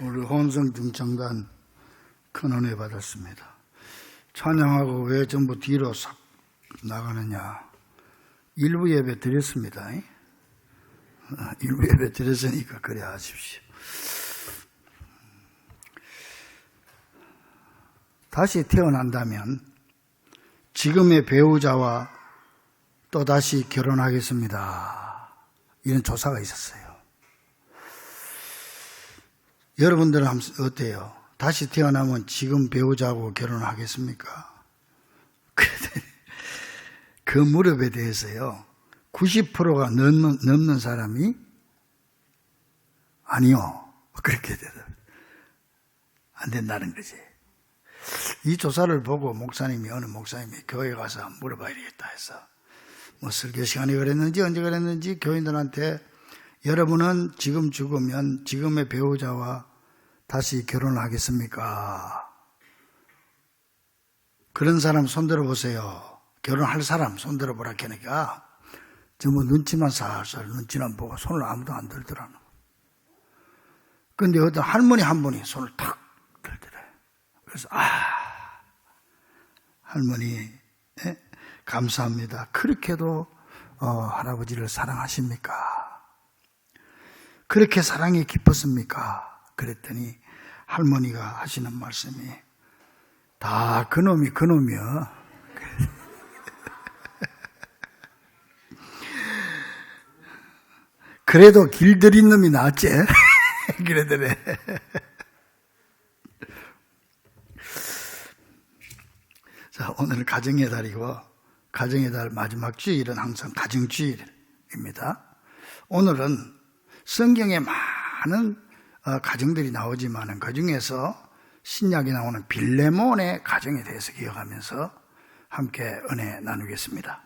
우리 혼성 중창단 큰 은혜 받았습니다. 찬양하고 왜 전부 뒤로 싹 나가느냐? 일부 예배 드렸습니다. 일부 예배 드렸으니까 그래 하십시오. 다시 태어난다면 지금의 배우자와 또다시 결혼하겠습니다. 이런 조사가 있었어요. 여러분들은 어때요? 다시 태어나면 지금 배우자하고 결혼하겠습니까? 그 무렵에 대해서요, 90%가 넘는 사람이 아니요, 그렇게 안 된다는 거지. 이 조사를 보고 어느 목사님이 교회 가서 물어봐야 되겠다 해서 설교 시간에 그랬는지 언제 그랬는지 교인들한테 여러분은 지금 죽으면 지금의 배우자와 다시 결혼하겠습니까? 그런 사람 손들어 보세요. 결혼할 사람 손들어 보라 하니까 전부 눈치만 살살 눈치만 보고 손을 아무도 안 들더라는. 그런데 어떤 할머니 한 분이 손을 탁 들더래요. 그래서 할머니 감사합니다. 그렇게도 할아버지를 사랑하십니까? 그렇게 사랑이 깊었습니까? 그랬더니 할머니가 하시는 말씀이 다 그놈이요. 그래도 길들인 놈이 낫지. 그러더래. 자, 오늘 가정의 달이고 가정의 달 마지막 주일은 항상 가정주일입니다. 오늘은 성경에 많은 가정들이 나오지만 그 중에서 신약에 나오는 빌레몬의 가정에 대해서 기억하면서 함께 은혜 나누겠습니다.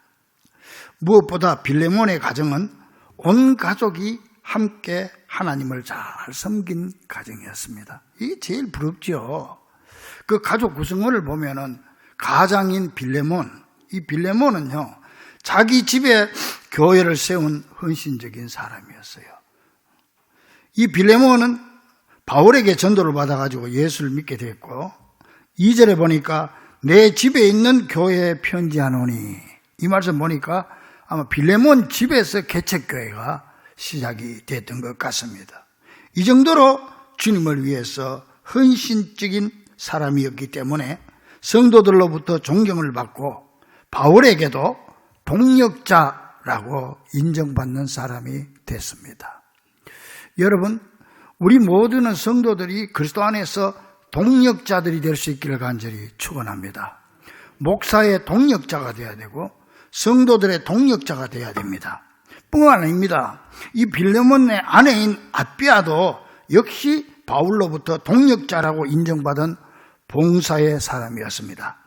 무엇보다 빌레몬의 가정은 온 가족이 함께 하나님을 잘 섬긴 가정이었습니다. 이게 제일 부럽죠. 그 가족 구성원을 보면은 가장인 빌레몬, 이 빌레몬은요, 자기 집에 교회를 세운 헌신적인 사람이었어요. 이 빌레몬은 바울에게 전도를 받아가지고 예수를 믿게 됐고, 2절에 보니까 내 집에 있는 교회에 편지하노니, 이 말씀 보니까 아마 빌레몬 집에서 개척교회가 시작이 됐던 것 같습니다. 이 정도로 주님을 위해서 헌신적인 사람이었기 때문에 성도들로부터 존경을 받고 바울에게도 동력자라고 인정받는 사람이 됐습니다. 여러분, 우리 모두는 성도들이 그리스도 안에서 동력자들이 될 수 있기를 간절히 축원합니다. 목사의 동력자가 되어야 되고 성도들의 동력자가 되어야 됩니다. 뿐만 아닙니다. 이 빌레몬의 아내인 아비아도 역시 바울로부터 동력자라고 인정받은 봉사의 사람이었습니다.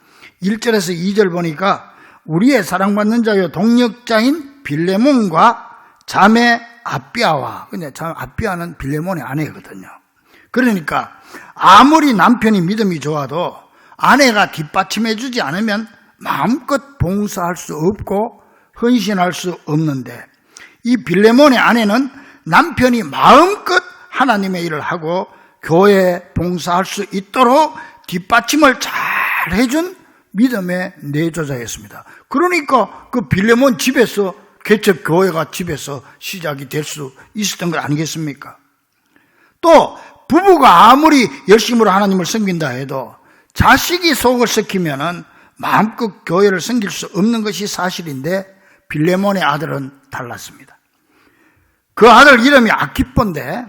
1절에서 2절 보니까 우리의 사랑받는 자요 동력자인 빌레몬과 자매 아비아와, 근데 아비아는 빌레몬의 아내거든요. 그러니까 아무리 남편이 믿음이 좋아도 아내가 뒷받침해 주지 않으면 마음껏 봉사할 수 없고 헌신할 수 없는데, 이 빌레몬의 아내는 남편이 마음껏 하나님의 일을 하고 교회에 봉사할 수 있도록 뒷받침을 잘 해준 믿음의 내조자였습니다. 그러니까 그 빌레몬 집에서 개척 교회가 집에서 시작이 될 수 있었던 것 아니겠습니까? 또 부부가 아무리 열심으로 하나님을 섬긴다 해도 자식이 속을 썩히면은 마음껏 교회를 섬길 수 없는 것이 사실인데, 빌레몬의 아들은 달랐습니다. 그 아들 이름이 아키포인데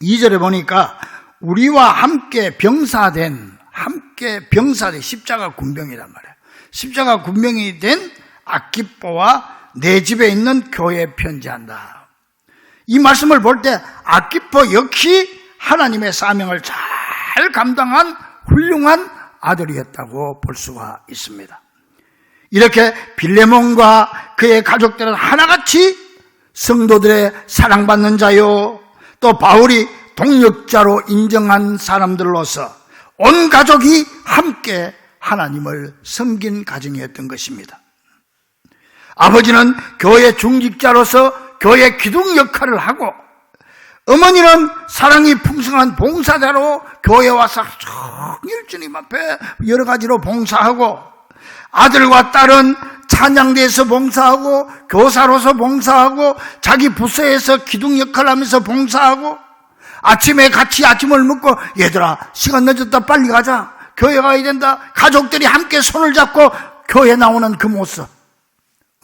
2절에 보니까 우리와 함께 병사된 십자가 군병이란 말이에요. 십자가 군병이 된 아키포와 내 집에 있는 교회에 편지한다. 이 말씀을 볼 때 아키포 역시 하나님의 사명을 잘 감당한 훌륭한 아들이었다고 볼 수가 있습니다. 이렇게 빌레몬과 그의 가족들은 하나같이 성도들의 사랑받는 자요, 또 바울이 동력자로 인정한 사람들로서 온 가족이 함께 하나님을 섬긴 가정이었던 것입니다. 아버지는 교회 중직자로서 교회 기둥 역할을 하고 어머니는 사랑이 풍성한 봉사자로 교회 와서 종일 주님 앞에 여러 가지로 봉사하고, 아들과 딸은 찬양대에서 봉사하고, 교사로서 봉사하고, 자기 부서에서 기둥 역할을 하면서 봉사하고, 아침에 같이 아침을 먹고, 얘들아 시간 늦었다 빨리 가자, 교회 가야 된다, 가족들이 함께 손을 잡고 교회 나오는 그 모습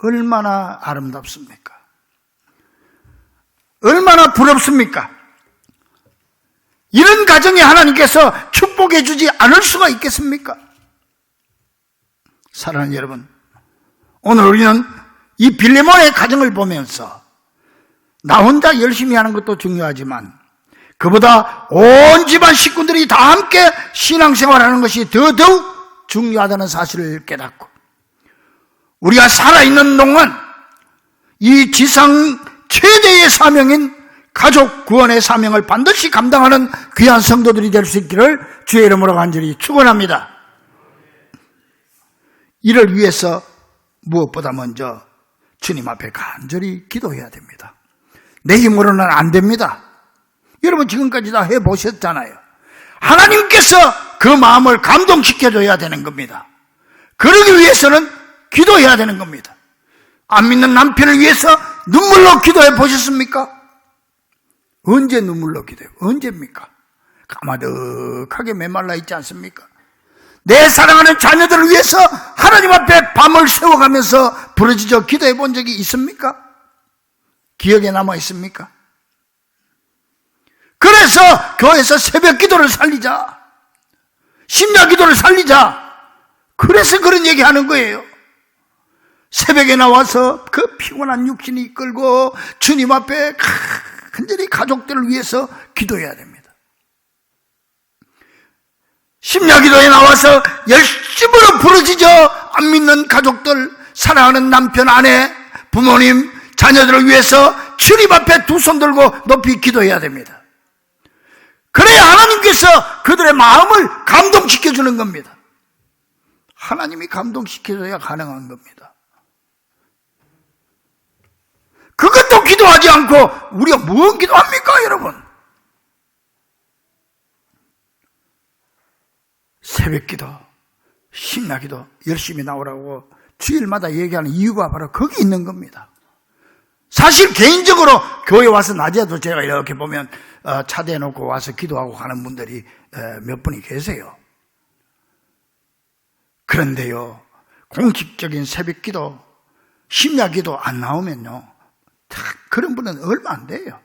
얼마나 아름답습니까? 얼마나 부럽습니까? 이런 가정에 하나님께서 축복해 주지 않을 수가 있겠습니까? 사랑하는 여러분, 오늘 우리는 이 빌레몬의 가정을 보면서 나 혼자 열심히 하는 것도 중요하지만 그보다 온 집안 식구들이 다 함께 신앙생활하는 것이 더더욱 중요하다는 사실을 깨닫고, 우리가 살아있는 동안 이 지상 최대의 사명인 가족 구원의 사명을 반드시 감당하는 귀한 성도들이 될 수 있기를 주의 이름으로 간절히 축원합니다. 이를 위해서 무엇보다 먼저 주님 앞에 간절히 기도해야 됩니다. 내 힘으로는 안 됩니다. 여러분 지금까지 다 해보셨잖아요. 하나님께서 그 마음을 감동시켜줘야 되는 겁니다. 그러기 위해서는 기도해야 되는 겁니다. 안 믿는 남편을 위해서 눈물로 기도해 보셨습니까? 언제 눈물로 기도해요? 언제입니까? 까마득하게 메말라 있지 않습니까? 내 사랑하는 자녀들을 위해서 하나님 앞에 밤을 새워가면서 부르짖어 기도해 본 적이 있습니까? 기억에 남아 있습니까? 그래서 교회에서 새벽 기도를 살리자, 심야 기도를 살리자, 그래서 그런 얘기 하는 거예요. 새벽에 나와서 그 피곤한 육신이 이끌고 주님 앞에 간절히 가족들을 위해서 기도해야 됩니다. 심야 기도에 나와서 열심으로 부르짖어 안 믿는 가족들, 사랑하는 남편, 아내, 부모님, 자녀들을 위해서 주님 앞에 두 손 들고 높이 기도해야 됩니다. 그래야 하나님께서 그들의 마음을 감동시켜주는 겁니다. 하나님이 감동시켜줘야 가능한 겁니다. 그것도 기도하지 않고 우리가 무엇 기도합니까, 여러분? 새벽 기도, 심야 기도 열심히 나오라고 주일마다 얘기하는 이유가 바로 거기 있는 겁니다. 사실 개인적으로 교회 와서 낮에도 제가 이렇게 보면 차대해 놓고 와서 기도하고 가는 분들이 몇 분이 계세요. 그런데요, 공식적인 새벽 기도, 심야 기도 안 나오면요, 그런 분은 얼마 안 돼요.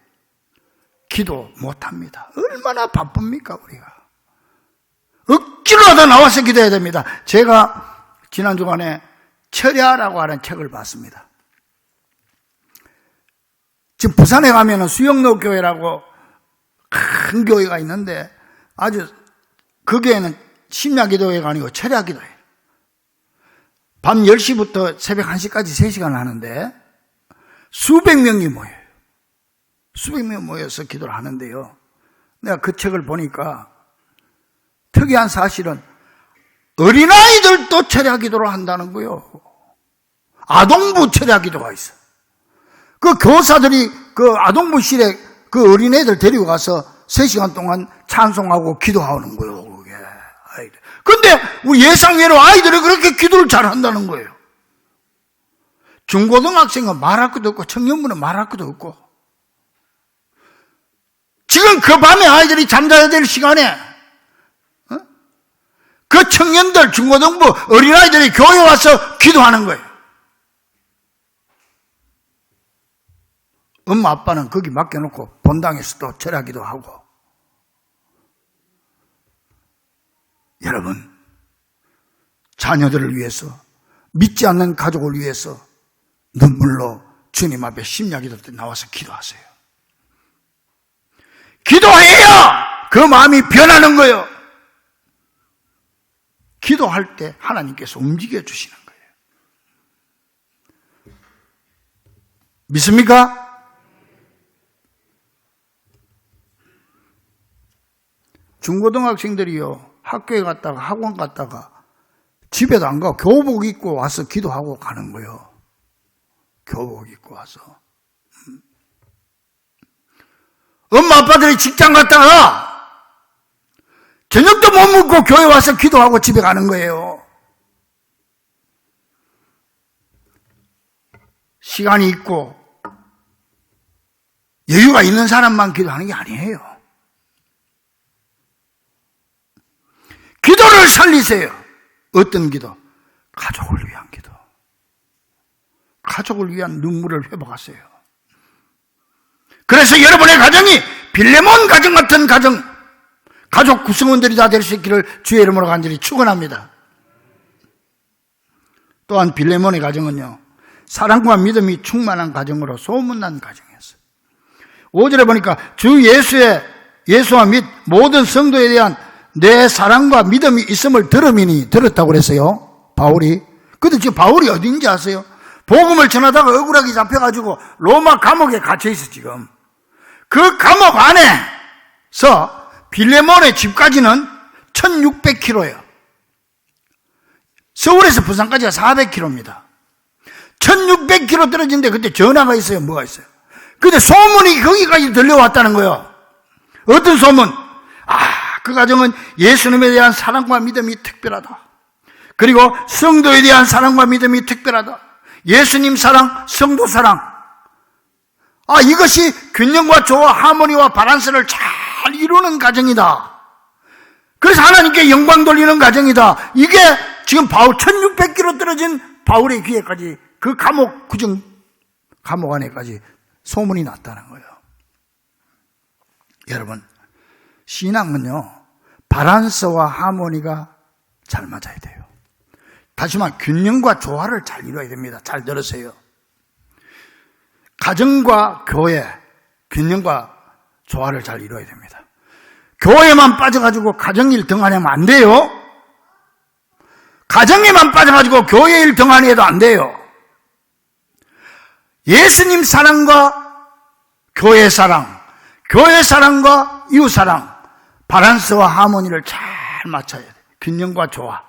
기도 못합니다. 얼마나 바쁩니까 우리가. 억지로라도 나와서 기도해야 됩니다. 제가 지난 주간에 철야라고 하는 책을 봤습니다. 지금 부산에 가면 수영로 교회라고 큰 교회가 있는데 아주 그 교회는 심야 기도회가 아니고 철야 기도회예요. 밤 10시부터 새벽 1시까지 3시간 하는데 수백 명이 모여요. 수백 명 모여서 기도를 하는데요, 내가 그 책을 보니까 특이한 사실은 어린아이들도 철야 기도를 한다는 거예요. 아동부 철야 기도가 있어. 그 교사들이 그 아동부실에 그 어린애들 데리고 가서 3시간 동안 찬송하고 기도하는 거예요, 그게. 근데 우리 예상외로 아이들이 그렇게 기도를 잘 한다는 거예요. 중고등학생은 말할 것도 없고 청년부는 말할 것도 없고, 지금 그 밤에 아이들이 잠자야 될 시간에 그 청년들, 중고등부 어린아이들이 교회 와서 기도하는 거예요. 엄마 아빠는 거기 맡겨놓고 본당에서 또 철야 기도하고. 여러분, 자녀들을 위해서, 믿지 않는 가족을 위해서 눈물로 주님 앞에 심야 기도 때 나와서 기도하세요. 기도해야 그 마음이 변하는 거예요. 기도할 때 하나님께서 움직여 주시는 거예요. 믿습니까? 중고등학생들이요, 학교에 갔다가 학원 갔다가 집에도 안 가고 교복 입고 와서 기도하고 가는 거예요. 교복 입고 와서. 엄마 아빠들이 직장 갔다가 저녁도 못 먹고 교회 와서 기도하고 집에 가는 거예요. 시간이 있고 여유가 있는 사람만 기도하는 게 아니에요. 기도를 살리세요. 어떤 기도? 가족을 위한 기도. 가족을 위한 눈물을 회복하세요. 그래서 여러분의 가정이 빌레몬 가정 같은 가족 구성원들이 다 될 수 있기를 주의 이름으로 간절히 축원합니다. 또한 빌레몬의 가정은요, 사랑과 믿음이 충만한 가정으로 소문난 가정이었어요. 5절에 보니까 주 예수와 및 모든 성도에 대한 내 사랑과 믿음이 있음을 들었다고 그랬어요. 바울이. 근데 지금 바울이 어딘지 아세요? 복음을 전하다가 억울하게 잡혀가지고 로마 감옥에 갇혀있어 지금. 그 감옥 안에서 빌레몬의 집까지는 1600km예요. 서울에서 부산까지가 400km입니다. 1600km 떨어진데 그때 전화가 있어요. 뭐가 있어요? 근데 소문이 거기까지 들려왔다는 거예요. 어떤 소문? 그 가정은 예수님에 대한 사랑과 믿음이 특별하다. 그리고 성도에 대한 사랑과 믿음이 특별하다. 예수님 사랑, 성도 사랑. 이것이 균형과 조화, 하모니와 바란스를 잘 이루는 가정이다. 그래서 하나님께 영광 돌리는 가정이다. 이게 지금 1600km 떨어진 바울의 귀에까지 그 감옥 안에까지 소문이 났다는 거예요. 여러분, 신앙은요, 바란스와 하모니가 잘 맞아야 돼요. 다시 말해 균형과 조화를 잘 이루어야 됩니다. 잘 들으세요. 가정과 교회, 균형과 조화를 잘 이루어야 됩니다. 교회만 빠져가지고 가정일 등한하면 안 돼요. 가정에만 빠져가지고 교회일 등한해도 안 돼요. 예수님 사랑과 교회 사랑과 이웃 사랑, 바란스와 하모니를 잘 맞춰야 돼요. 균형과 조화.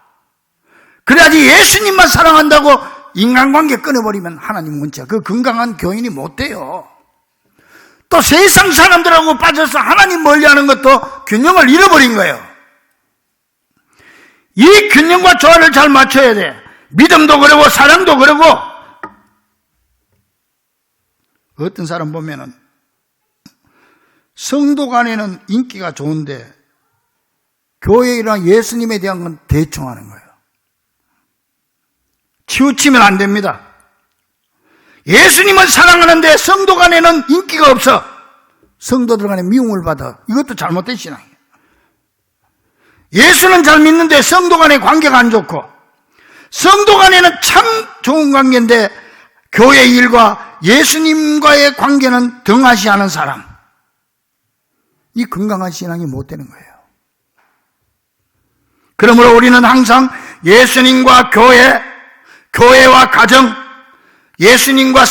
그래야지 예수님만 사랑한다고 인간관계 끊어버리면 하나님 문자, 그 건강한 교인이 못 돼요. 또 세상 사람들하고 빠져서 하나님 멀리하는 것도 균형을 잃어버린 거예요. 이 균형과 조화를 잘 맞춰야 돼. 믿음도 그러고 사랑도 그러고. 어떤 사람 보면은 성도 간에는 인기가 좋은데 교회랑 예수님에 대한 건 대충 하는 거예요. 치우치면 안 됩니다. 예수님은 사랑하는데 성도 간에는 인기가 없어. 성도들 간에 미움을 받아. 이것도 잘못된 신앙이에요. 예수는 잘 믿는데 성도 간의 관계가 안 좋고, 성도 간에는 참 좋은 관계인데 교회 일과 예수님과의 관계는 등하시하는 사람, 이 건강한 신앙이 못 되는 거예요. 그러므로 우리는 항상 예수님과 교회와 가정, 예수님과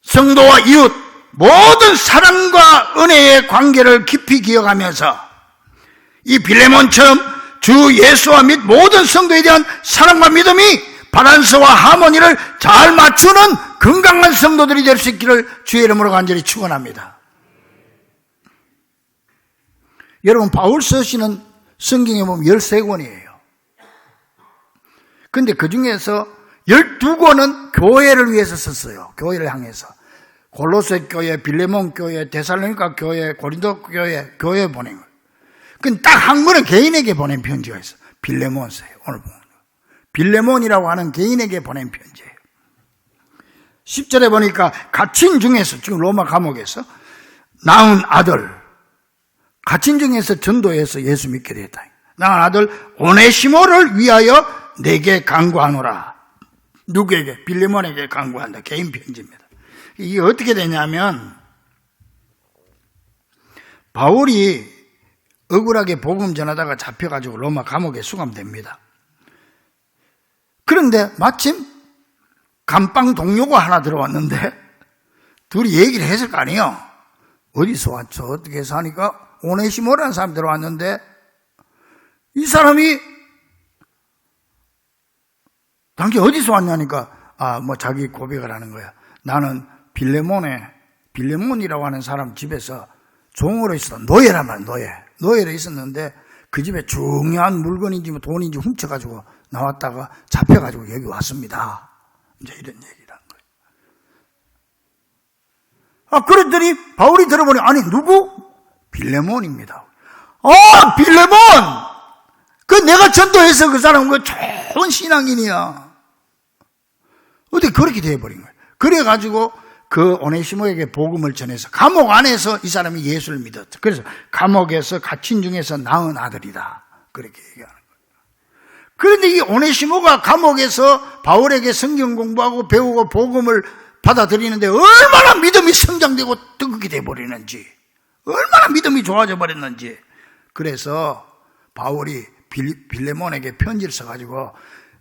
성도와 이웃, 모든 사랑과 은혜의 관계를 깊이 기억하면서 이 빌레몬처럼 주 예수와 및 모든 성도에 대한 사랑과 믿음이 바란스와 하모니를 잘 맞추는 건강한 성도들이 될 수 있기를 주의 이름으로 간절히 축원합니다. 여러분, 바울 서신은 성경에 보면 13권이에요. 근데 그 중에서 12권은 교회를 위해서 썼어요. 교회를 향해서. 골로새 교회, 빌레몬 교회, 데살로니가 교회, 고린도 교회 보낸 거예요. 근데 딱 한 권은 개인에게 보낸 편지가 있어요. 빌레몬서예요. 오늘 보면. 빌레몬이라고 하는 개인에게 보낸 편지예요. 10절에 보니까 갇힌 중에서, 지금 로마 감옥에서 낳은 아들, 갇힌 중에서 전도해서 예수 믿게 됐다. 낳은 아들 오네시모를 위하여 내게 간구하노라. 누구에게? 빌레몬에게 간구한다. 개인 편지입니다. 이게 어떻게 되냐면, 바울이 억울하게 복음 전하다가 잡혀가지고 로마 감옥에 수감됩니다. 그런데 마침 감방 동료가 하나 들어왔는데 둘이 얘기를 했을 거 아니에요. 어디서 왔죠? 어떻게 해서 하니까 오네시모라는 사람이 들어왔는데 이 사람이 당신 어디서 왔냐니까 자기 고백을 하는 거야. 나는 빌레몬의 빌레몬이라고 하는 사람 집에서 종으로 있었던 노예란 말이야. 노예로 있었는데 그 집에 중요한 물건인지 뭐 돈인지 훔쳐가지고 나왔다가 잡혀가지고 여기 왔습니다. 이제 이런 얘기라는 거예요. 그랬더니 바울이 들어보니 아니 누구? 빌레몬입니다. 빌레몬! 내가 전도해서 그 사람은 그 좋은 신앙인이야. 어떻게 그렇게 되어버린 거예요. 그래가지고 그 오네시모에게 복음을 전해서 감옥 안에서 이 사람이 예수를 믿었죠. 그래서 감옥에서 갇힌 중에서 낳은 아들이다. 그렇게 얘기하는 거예요. 그런데 이 오네시모가 감옥에서 바울에게 성경 공부하고 배우고 복음을 받아들이는데 얼마나 믿음이 성장되고 뜨겁게 돼버리는지, 얼마나 믿음이 좋아져 버렸는지. 그래서 바울이 빌레몬에게 편지를 써가지고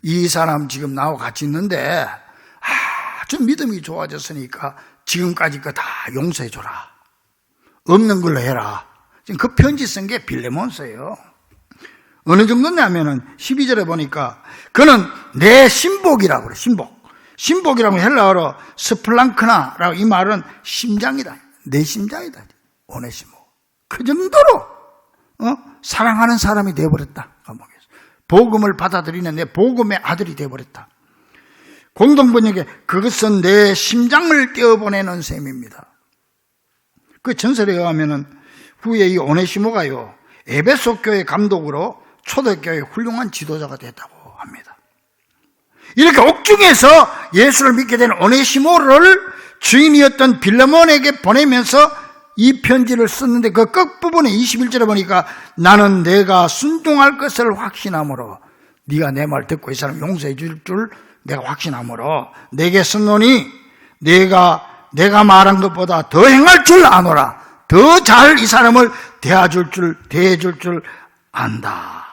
이 사람 지금 나하고 같이 있는데 아주 믿음이 좋아졌으니까 지금까지 거 다 용서해줘라. 없는 걸로 해라. 지금 그 편지 쓴 게 빌레몬서예요. 어느 정도냐면은 12절에 보니까 그는 내 신복이라고 그래. 신복이라고 헬라어로 스플랑크나라고, 이 말은 심장이다. 내 심장이다. 오네시모. 그 정도로 사랑하는 사람이 되어버렸다. 감옥에서. 복음을 받아들이는 내 복음의 아들이 되어버렸다. 공동번역에 그것은 내 심장을 떼어보내는 셈입니다. 그 전설에 의하면은 후에 이 오네시모가요, 에베소 교회 감독으로 초대교회 훌륭한 지도자가 됐다고 합니다. 이렇게 옥중에서 예수를 믿게 된 오네시모를 주인이었던 빌레몬에게 보내면서 이 편지를 썼는데 그 끝부분에 21절에 보니까 나는 내가 순종할 것을 확신함으로, 네가 내 말 듣고 이 사람 용서해 줄 줄 내가 확신함으로 내게 썼노니 내가 말한 것보다 더 행할 줄 아노라. 더 잘 이 사람을 대해줄 줄 안다.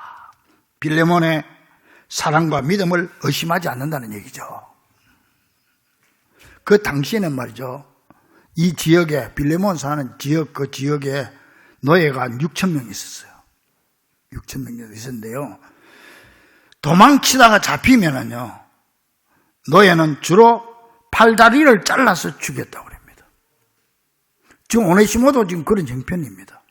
빌레몬의 사랑과 믿음을 의심하지 않는다는 얘기죠. 그 당시에는 말이죠, 이 지역에, 빌레몬 사는 지역, 그 지역에 노예가 한 6,000명 있었어요. 6,000명 있었는데요, 도망치다가 잡히면은요, 노예는 주로 팔다리를 잘라서 죽였다고 합니다. 지금 오네시모도 지금 그런 형편입니다.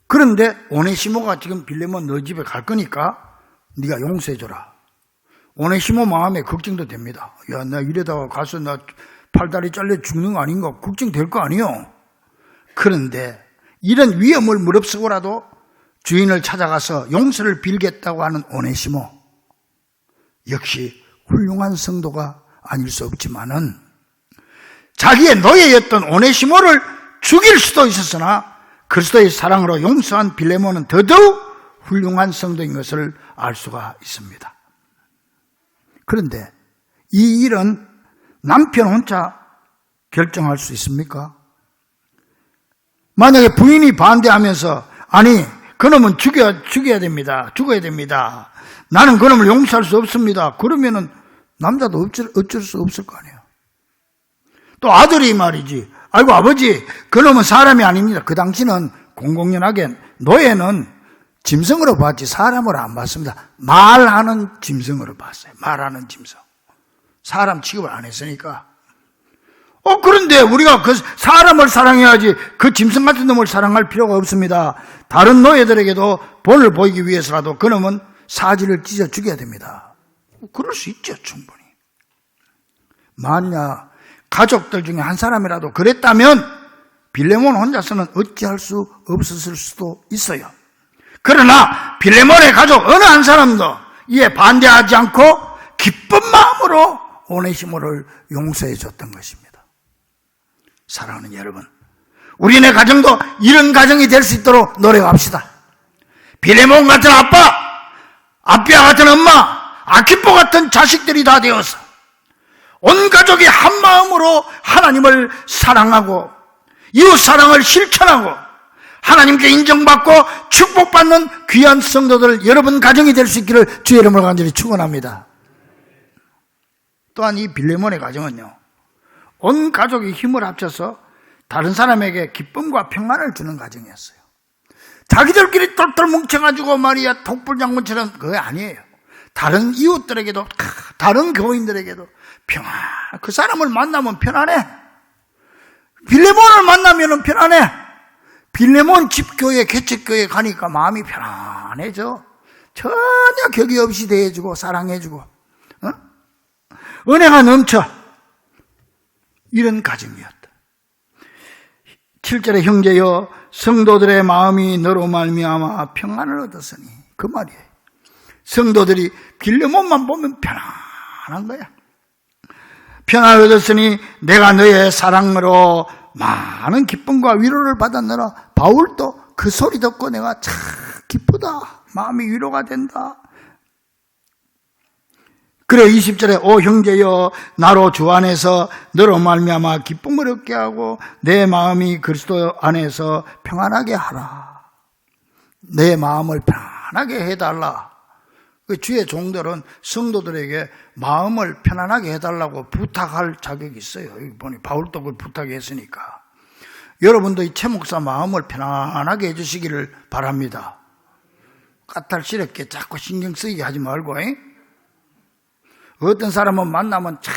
그런데 오네시모가 지금 빌레몬 너 집에 갈 거니까 네가 용서해줘라. 오네시모 마음에 걱정도 됩니다. 야, 나 이러다가 가서 나 팔다리 잘려 죽는 거 아닌가 걱정될 거 아니요. 그런데 이런 위험을 무릅쓰고라도 주인을 찾아가서 용서를 빌겠다고 하는 오네시모, 역시 훌륭한 성도가 아닐 수 없지만은 자기의 노예였던 오네시모를 죽일 수도 있었으나 그리스도의 사랑으로 용서한 빌레몬은 더더욱 훌륭한 성도인 것을 알 수가 있습니다. 그런데 이 일은 남편 혼자 결정할 수 있습니까? 만약에 부인이 반대하면서 아니 그놈은 죽여야 됩니다. 죽어야 됩니다. 나는 그놈을 용서할 수 없습니다. 그러면은 남자도 어쩔 수 없을 거 아니에요. 또 아들이 말이지, 아이고 아버지 그놈은 사람이 아닙니다. 그 당시는 공공연하게 노예는 짐승으로 봤지 사람으로 안 봤습니다. 말하는 짐승으로 봤어요. 말하는 짐승. 사람 취급을 안 했으니까. 그런데 우리가 그 사람을 사랑해야지 그 짐승 같은 놈을 사랑할 필요가 없습니다. 다른 노예들에게도 본을 보이기 위해서라도 그놈은 사지를 찢어 죽여야 됩니다. 그럴 수 있죠, 충분히. 만약 가족들 중에 한 사람이라도 그랬다면 빌레몬 혼자서는 어찌할 수 없었을 수도 있어요. 그러나 빌레몬의 가족 어느 한 사람도 이에 반대하지 않고 기쁜 마음으로 오네시모를 용서해 줬던 것입니다. 사랑하는 여러분, 우리네 가정도 이런 가정이 될 수 있도록 노력합시다. 빌레몬 같은 아빠, 아비아 같은 엄마, 아키포 같은 자식들이 다 되어서 온 가족이 한 마음으로 하나님을 사랑하고 이웃 사랑을 실천하고 하나님께 인정받고 축복받는 귀한 성도들 여러분 가정이 될 수 있기를 주의 이름으로 간절히 축원합니다. 또한 이 빌레몬의 가정은요, 온 가족이 힘을 합쳐서 다른 사람에게 기쁨과 평안을 주는 가정이었어요. 자기들끼리 똘똘 뭉쳐가지고 말이야 독불장군처럼 그게 아니에요. 다른 이웃들에게도, 다른 교인들에게도 평안, 그 사람을 만나면 편안해. 빌레몬을 만나면 편안해. 빌레몬 집교회, 개척교회 가니까 마음이 편안해져. 전혀 격이 없이 대해주고 사랑해주고 은혜가 넘쳐. 이런 가정이었다. 7절에 형제여 성도들의 마음이 너로 말미암아 평안을 얻었으니, 그 말이에요. 성도들이 빌레몬만 보면 편안한 거야. 평안을 얻었으니 내가 너의 사랑으로 많은 기쁨과 위로를 받았느라. 바울도 그 소리 듣고 내가 참 기쁘다, 마음이 위로가 된다. 그래 20절에 오 형제여 나로 주 안에서 너로 말미암아 기쁨을 얻게 하고 내 마음이 그리스도 안에서 평안하게 하라. 내 마음을 편안하게 해달라. 주의 종들은 성도들에게 마음을 편안하게 해달라고 부탁할 자격이 있어요. 여기 보니 바울도 그걸 부탁했으니까. 여러분도 이 최 목사 마음을 편안하게 해주시기를 바랍니다. 까탈스럽게 자꾸 신경 쓰이게 하지 말고. 어떤 사람은 만나면 참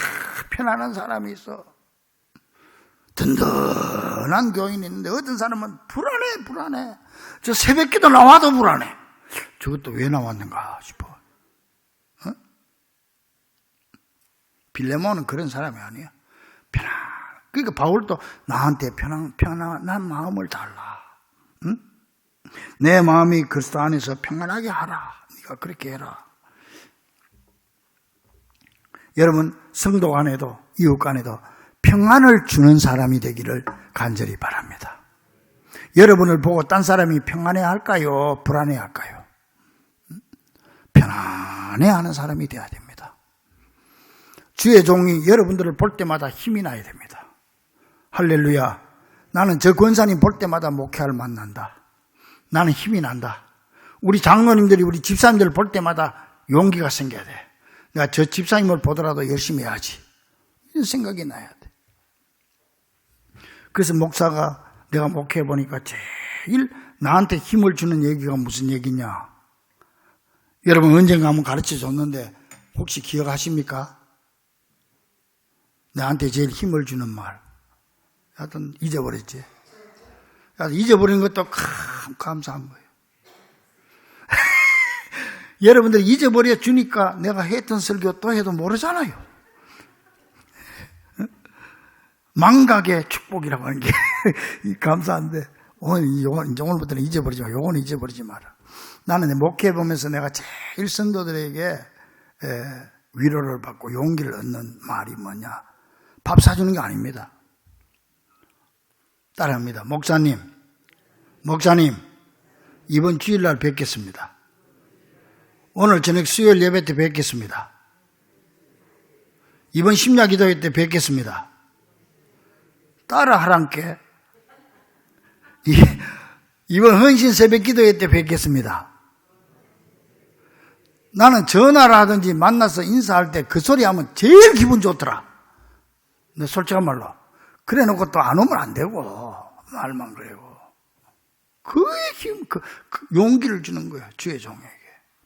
편안한 사람이 있어. 든든한 교인이 있는데 어떤 사람은 불안해. 저 새벽기도 나와도 불안해. 저것도 왜 나왔는가 싶어. 빌레몬은 그런 사람이 아니야. 그러니까 바울도 나한테 편안한 마음을 달라. 응? 내 마음이 그리스도 안에서 평안하게 하라. 네가 그렇게 해라. 여러분 성도 간에도 이웃 간에도 평안을 주는 사람이 되기를 간절히 바랍니다. 여러분을 보고 딴 사람이 평안해 할까요? 불안해 할까요? 편안해 하는 사람이 되어야 됩니다. 주의 종이 여러분들을 볼 때마다 힘이 나야 됩니다. 할렐루야. 나는 저 권사님 볼 때마다 목회를 만난다. 나는 힘이 난다. 우리 장로님들이 우리 집사님들을 볼 때마다 용기가 생겨야 돼. 내가 저 집사님을 보더라도 열심히 해야지. 이런 생각이 나야 돼. 그래서 목사가 내가 목회해 보니까 제일 나한테 힘을 주는 얘기가 무슨 얘기냐. 여러분 언젠가 한번 가르쳐 줬는데 혹시 기억하십니까? 나한테 제일 힘을 주는 말. 하여튼 잊어버렸지. 잊어버린 것도 참 감사한 거예요. 여러분들이 잊어버려 주니까 내가 했던 설교 또 해도 모르잖아요. 망각의 축복이라고 하는 게 감사한데 오늘부터는 잊어버리지 마. 요거는 잊어버리지 마라. 나는 내 목회 보면서 내가 제일 성도들에게 위로를 받고 용기를 얻는 말이 뭐냐. 밥 사주는 게 아닙니다. 따라합니다. 목사님 이번 주일날 뵙겠습니다. 오늘 저녁 수요일 예배 때 뵙겠습니다. 이번 심야 기도회 때 뵙겠습니다. 따라 하란께. 이번 헌신 새벽 기도회 때 뵙겠습니다. 나는 전화라든지 만나서 인사할 때 그 소리 하면 제일 기분 좋더라. 내 솔직한 말로. 그래 놓고 또 안 오면 안 되고 말만 그래고. 그의 힘, 그 용기를 주는 거예요. 주의 종에게.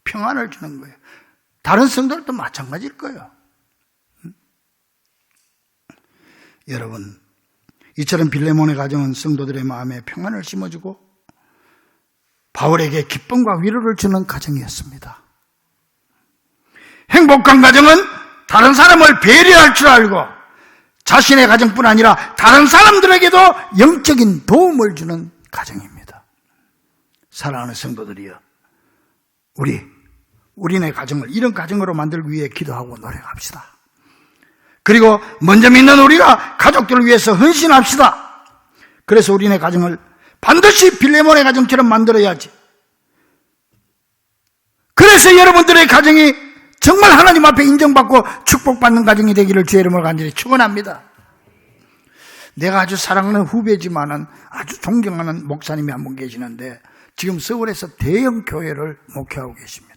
평안을 주는 거예요. 다른 성도들도 마찬가지일 거예요. 여러분 이처럼 빌레몬의 가정은 성도들의 마음에 평안을 심어주고 바울에게 기쁨과 위로를 주는 가정이었습니다. 행복한 가정은 다른 사람을 배려할 줄 알고 자신의 가정뿐 아니라 다른 사람들에게도 영적인 도움을 주는 가정입니다. 사랑하는 성도들이여, 우리네 가정을 이런 가정으로 만들기 위해 기도하고 노력합시다. 그리고 먼저 믿는 우리가 가족들을 위해서 헌신합시다. 그래서 우리네 가정을 반드시 빌레몬의 가정처럼 만들어야지. 그래서 여러분들의 가정이 정말 하나님 앞에 인정받고 축복받는 가정이 되기를 주의 이름으로 간절히 축원합니다. 내가 아주 사랑하는 후배지만은 아주 존경하는 목사님이 한 분 계시는데 지금 서울에서 대형 교회를 목회하고 계십니다.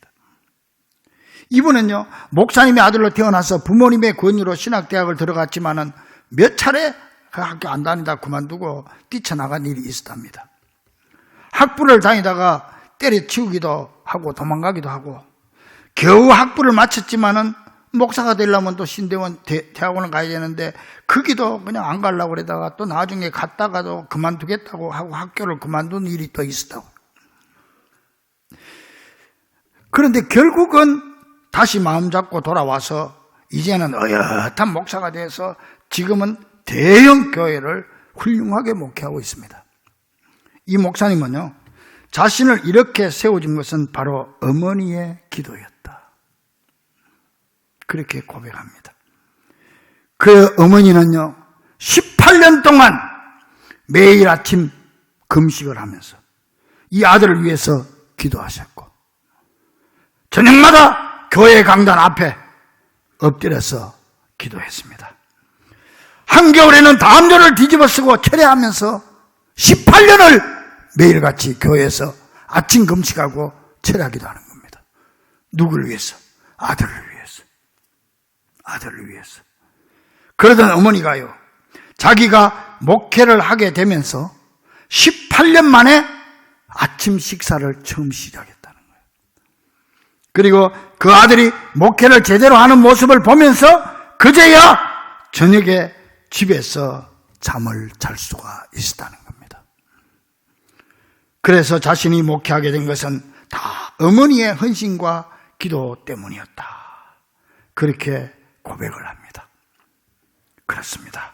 이분은요, 목사님의 아들로 태어나서 부모님의 권유로 신학대학을 들어갔지만은 몇 차례 그 학교 안 다니다 그만두고 뛰쳐나간 일이 있었답니다. 학부를 다니다가 때려치우기도 하고 도망가기도 하고 겨우 학부를 마쳤지만은 목사가 되려면 또 신대원 대학원을 가야 되는데 거기도 그냥 안 가려고 그러다가 또 나중에 갔다가도 그만두겠다고 하고 학교를 그만둔 일이 또 있었다고. 그런데 결국은 다시 마음 잡고 돌아와서 이제는 어엿한 목사가 돼서 지금은 대형 교회를 훌륭하게 목회하고 있습니다. 이 목사님은요, 자신을 이렇게 세워준 것은 바로 어머니의 기도였다. 그렇게 고백합니다. 그 어머니는요, 18년 동안 매일 아침 금식을 하면서 이 아들을 위해서 기도하셨고, 저녁마다 교회 강단 앞에 엎드려서 기도했습니다. 한겨울에는 담요를 뒤집어 쓰고 철야하면서 18년을 매일같이 교회에서 아침 금식하고 철야기도 하는 겁니다. 누구를 위해서? 아들을 위해서. 아들을 위해서. 그러던 어머니가요, 자기가 목회를 하게 되면서 18년 만에 아침 식사를 처음 시작했다는 거예요. 그리고 그 아들이 목회를 제대로 하는 모습을 보면서 그제야 저녁에 집에서 잠을 잘 수가 있었다는 겁니다. 그래서 자신이 목회하게 된 것은 다 어머니의 헌신과 기도 때문이었다. 그렇게 고백을 합니다. 그렇습니다.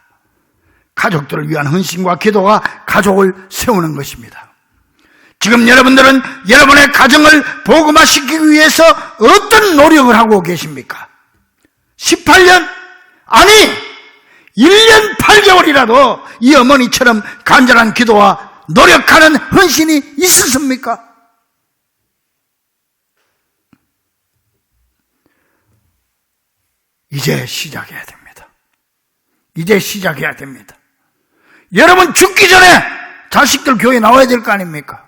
가족들을 위한 헌신과 기도가 가족을 세우는 것입니다. 지금 여러분들은 여러분의 가정을 복음화시키기 위해서 어떤 노력을 하고 계십니까? 18년? 아니, 1년 8개월이라도 이 어머니처럼 간절한 기도와 노력하는 헌신이 있었습니까? 이제 시작해야 됩니다. 이제 시작해야 됩니다. 여러분 죽기 전에 자식들 교회 나와야 될 거 아닙니까?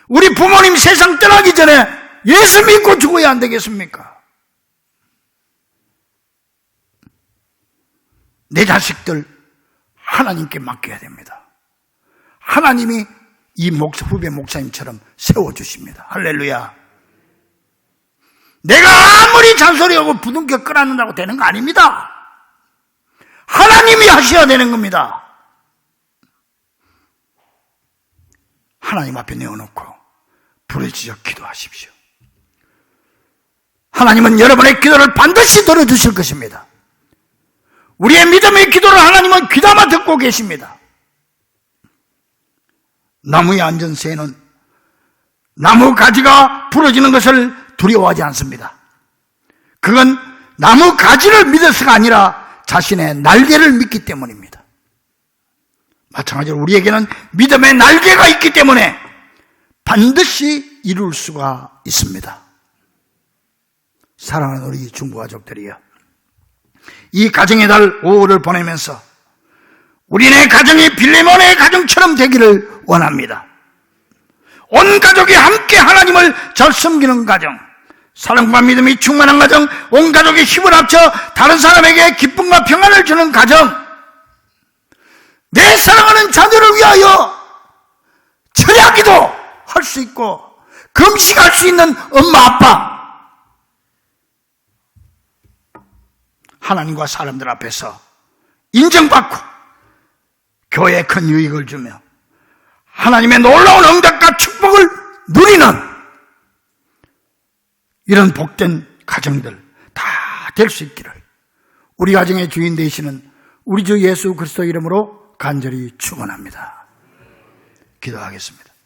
우리 부모님 세상 떠나기 전에 예수 믿고 죽어야 안 되겠습니까? 내 자식들 하나님께 맡겨야 됩니다. 하나님이 이 후배 목사님처럼 세워주십니다. 할렐루야. 내가 아무리 잔소리하고 부둥켜 끌어안는다고 되는 거 아닙니다. 하나님이 하셔야 되는 겁니다. 하나님 앞에 내어놓고 부르짖어 기도하십시오. 하나님은 여러분의 기도를 반드시 들어주실 것입니다. 우리의 믿음의 기도를 하나님은 귀담아 듣고 계십니다. 나무에 앉은 새는 나무 가지가 부러지는 것을 두려워하지 않습니다. 그건 나무 가지를 믿어서가 아니라 자신의 날개를 믿기 때문입니다. 마찬가지로 우리에게는 믿음의 날개가 있기 때문에 반드시 이룰 수가 있습니다. 사랑하는 우리 중부가족들이여, 이 가정의 달 5월을 보내면서 우리네 가정이 빌레몬의 가정처럼 되기를 원합니다. 온 가족이 함께 하나님을 잘 섬기는 가정, 사랑과 믿음이 충만한 가정, 온 가족이 힘을 합쳐 다른 사람에게 기쁨과 평안을 주는 가정, 내 사랑하는 자녀를 위하여 철야기도 할 수 있고 금식할 수 있는 엄마 아빠, 하나님과 사람들 앞에서 인정받고 교회에 큰 유익을 주며 하나님의 놀라운 응답과 축복을 누리는 이런 복된 가정들 다 될 수 있기를 우리 가정의 주인 되시는 우리 주 예수 그리스도 이름으로 간절히 축원합니다. 기도하겠습니다.